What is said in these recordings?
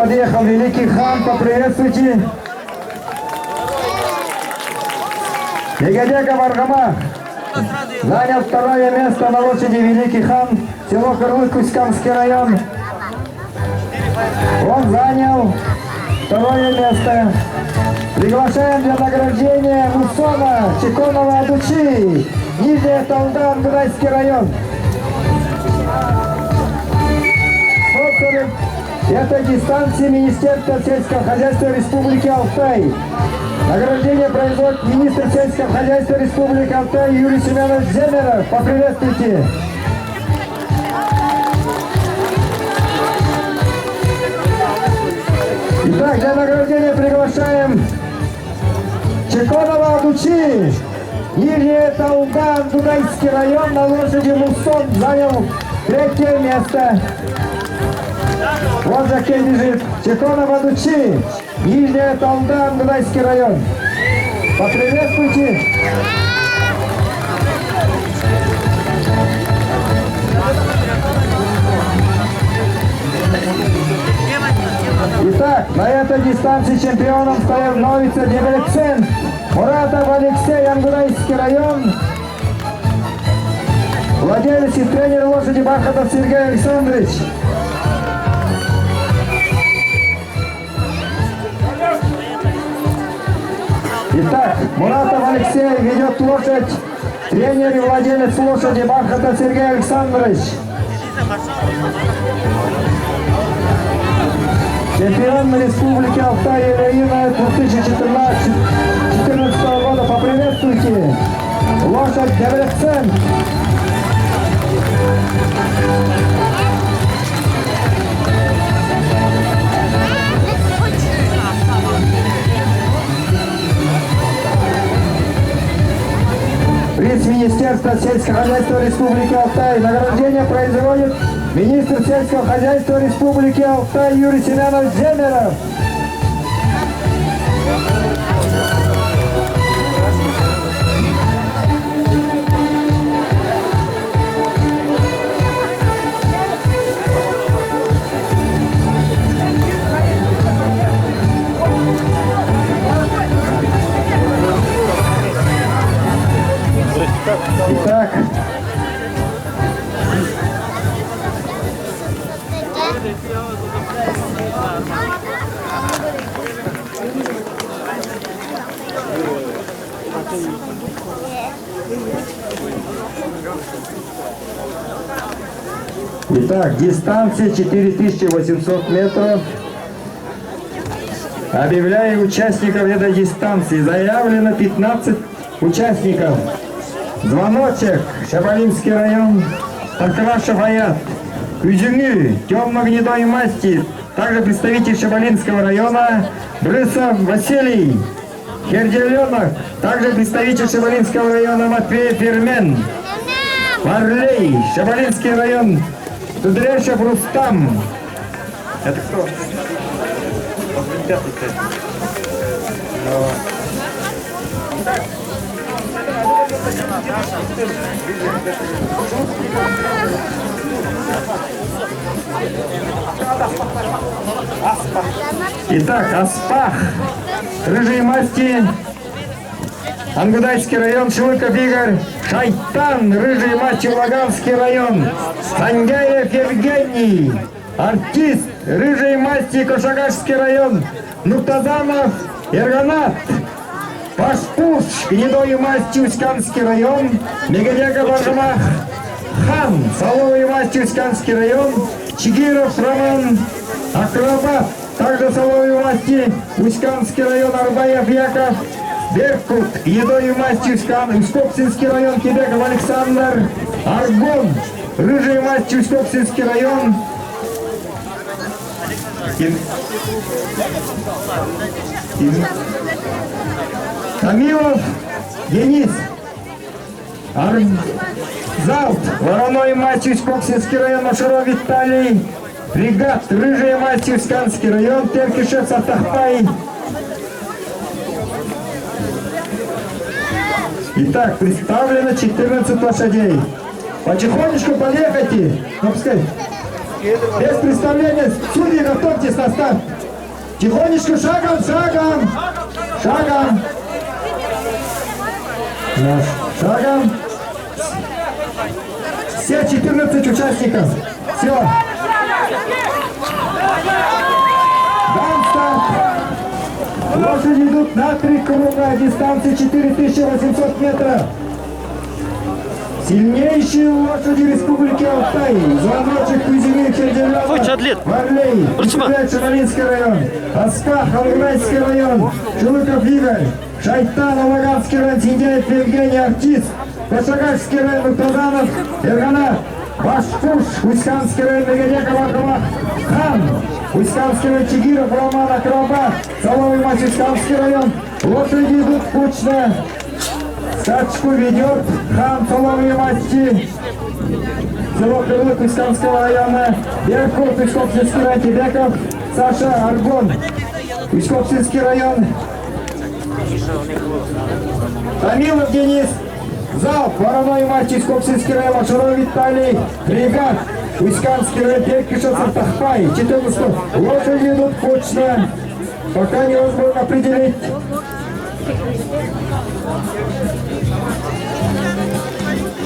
подъехал Великий Хан, поприветствуйте. Негодяга Варгамах занял второе место на лошади Великий Хан, село Кырлык, Усть-Камский район. Он занял второе место. Приглашаем для награждения Мусона Чеконова Адучи, Нижняя Талда, Ангурайский район. Спонсоры этой дистанции Министерство сельского хозяйства Республики Алтай. Награждение производит министр сельского хозяйства Республики Алтай Юрий Семенович Земеров. Поприветствуйте. Итак, для награждения приглашаем Чеконова Адучи, Нижняя Талда, Ангурайский район, на лошади Мусон занял третье место. Вот за кем бежит Чеконова Адучи, Нижняя Талда, Ангурайский район. Поприветствуйте. Итак, на этой дистанции чемпионом становится Дебрецен Муратов Алексей, Ангурайский район. Владелец и тренер лошади Бархатов Сергей Александрович. Итак, Муратов Алексей ведет лошадь, тренер и владелец лошади Бархатов Сергей Александрович. Чемпион Республики Алтай Ильина 2014 года. Поприветствуйте. Лошадь Дебрецен. Приз Министерства сельского хозяйства Республики Алтай. Награждение производит министр сельского хозяйства Республики Алтай Юрий Семенович Земеров. Итак, дистанция 4800 метров. Объявляю участников этой дистанции. Заявлено 15 участников. Звоночек, Шабалинский район, Таркавашев Аят, Кюзюмю, темно-гнедой масти, также представитель Шабалинского района, Брысов Василий, Херделенок, также представитель Шабалинского района Матвеев Фермен, Марлей, Шабалинский район, Тудрешев Рустам. Это кто? Итак, Аспах, рыжие масти, Ангудайский район, Шилыков Игорь, Шайтан, рыжие масти, Лаганский район, Сангяев Евгений, артист, рыжие масти, Кошагашский район, Нуктазанов Ирганат, Пашпуш, гнедой масти, Усть-Камский район, Негодяга Баргамах, Хан, соловой масти, Усть-Камский район, Чигиров Роман, Акробат, также соловой масти, Усть-Камский район, Арбаев Яков, Беркут, гнедой масти, Усть-Копсинский район, Кибеков Александр, Аргон, рыжие масти, Усть-Копсинский район, Камилов Денис, Залт, вороной матч, Усть-Копсинский район, Машуров Виталий, Регат, рыжая матч, Усть-Камский район, Теркишев Сатахпай. Итак, представлено 14 лошадей. Потихонечку подъехайте. Ну, пускай. Без представления, судьи, готовьтесь на старт. Тихонечко, шагом, шагом, шагом. Шагом. Все 14 участников. Все. Дан старт. Лошади идут на 3 круга, дистанция 4800 метров. Сильнейшие лошади Республики Алтай. Звоночек, Кузьмин, Черденев, Варлей, Шамалинский район, Аспах, Алгнайский район, Шелыков Игорь, Шайтан, Алаганский район, Синдяев Евгений, Артист, Пашагашский район, Тазанов, Эрганат, Башкуш, Уськанский район, Мегадеков, Архамах, Хан, Уськанский район, Чигиров, Роман, Акробат, Соловый Мать, Уськанский район. Лошади идут кучно. Скачку ведет Хан, Соловый Масти, село Крылык Уськанского района, Беркут, Уськовский район, Тебеков, Саша, Аргон, Уськовский район, Томилов Денис, Залп, Вороной Масти, Уськовский район, Машаров Виталий, Регат, Уськанский район, Перкишев, Сартахпай, 14. Лошади идут кучно, пока невозможно определить.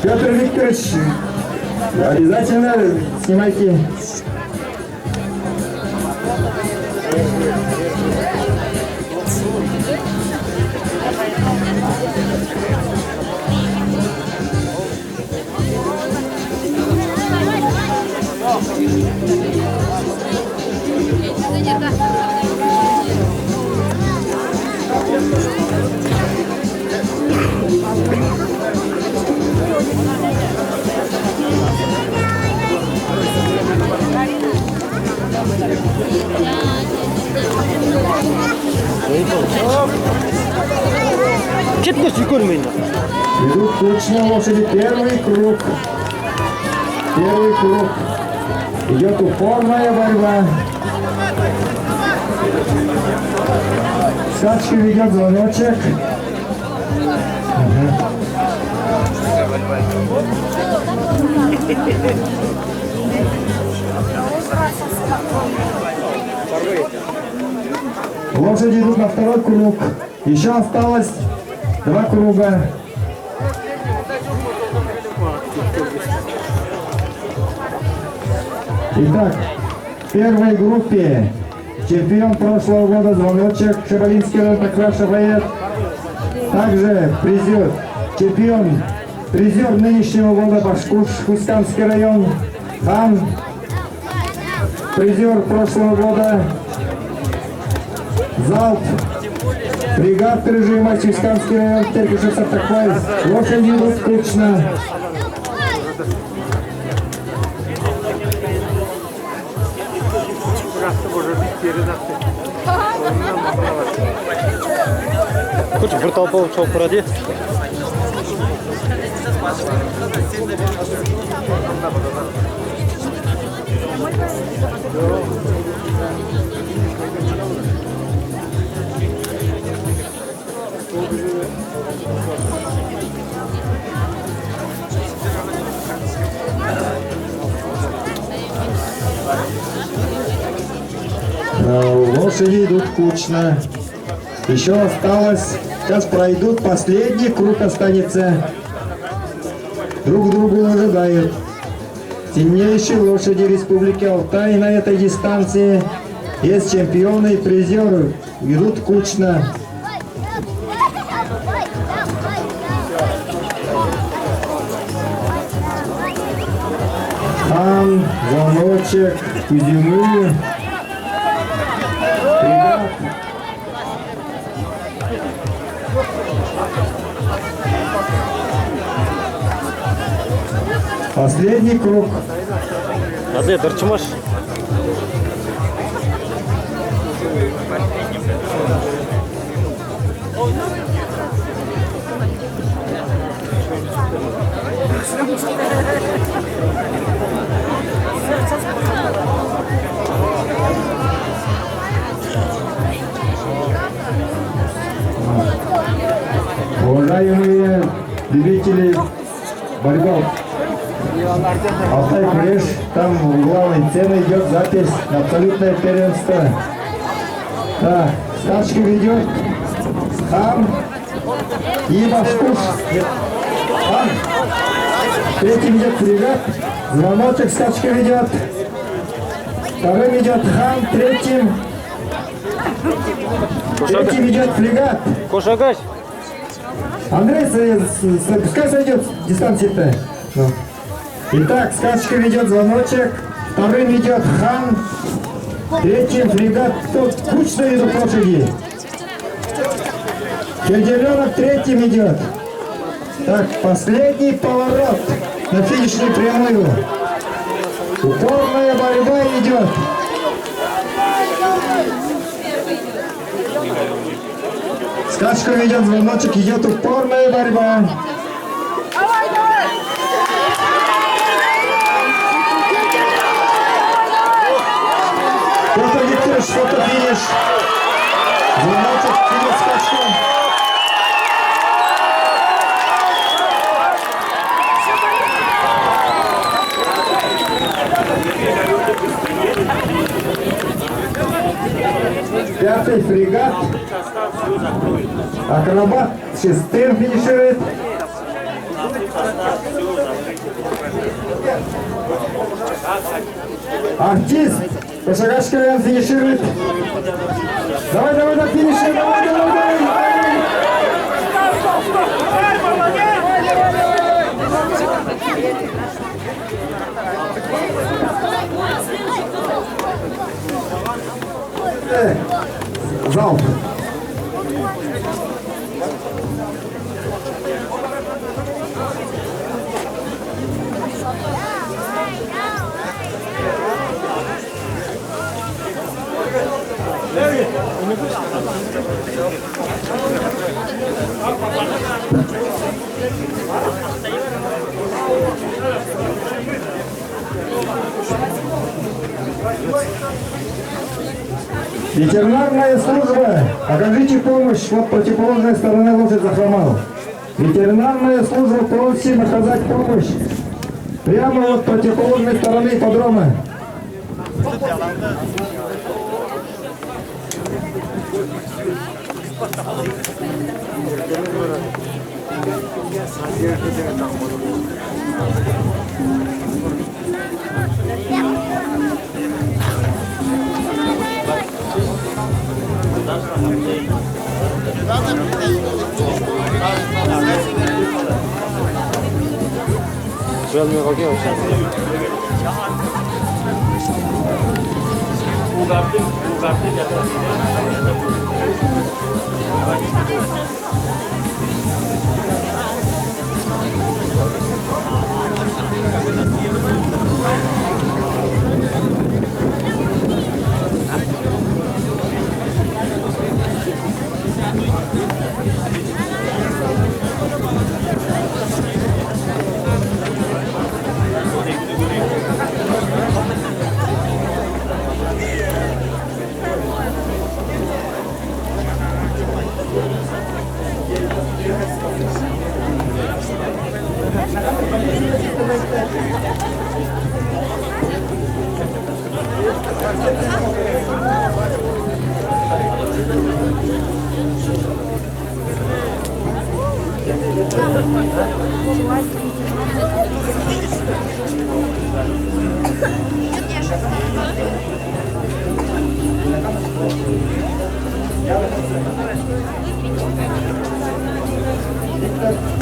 Петр Викторович, обязательно снимайте. Идут кучные лошади. Первый круг. Первый круг. Идет упорная борьба. Скачки ведет звоночек. Лошади идут на второй круг. Еще осталось 2 круга. Итак, в первой группе чемпион прошлого года звоночек Шабалинский район Такраша Ваед. Также призер, чемпион, призер нынешнего года Башкуш Уськанский район Хан. Призер прошлого года Залп. Бригад Рыжий Мать Уськанский район Теркишев Сартахпай. Лошади идут скучно. Хочешь брутал получал в породе? Лошади идут кучно. Еще осталось. Сейчас пройдут. Последний круг останется. Друг другу ожидают. Сильнейшие лошади Республики Алтай на этой дистанции. Есть чемпионы и призеры. Идут кучно. Хан, звоночек, Кузьмы. Последний круг. Hadi Darçımaş. Уважаемые любители борьбы, Алтай Куреш, там в главной сцене идет запись на абсолютное первенство. Так, скачка ведет Хам и Башкуш. Хам. Третий ведет Фрегат. Звоночек скачка ведет. Вторым идет Хам, третьим ведет Фрегат. Кошагач. Андрей, пускай сойдет дистанция-то. Ну. Итак, скачка ведет Звоночек, вторым идет Хан, третьим Фрегат, кто кучно идут лошади. Кирделенок третьим идет. Так, последний поворот на финишную прямую. Упорная борьба идет. Скачка ведет Звоночек, идет упорная борьба. Петр Викторович, фото-финиш. Звоночек, финиш скачка. Пятый Фрегат. Акробат шестым финиширует. Артист Кошагашский район финиширует. Давай, финишируй, давай. Залп. Ветеринарная служба, окажите помощь, вот противоположной стороны лошадь захромал. Ветеринарная служба просим оказать помощь. Прямо вот противоположной стороны ипподрома. Желание вообще. Thank you.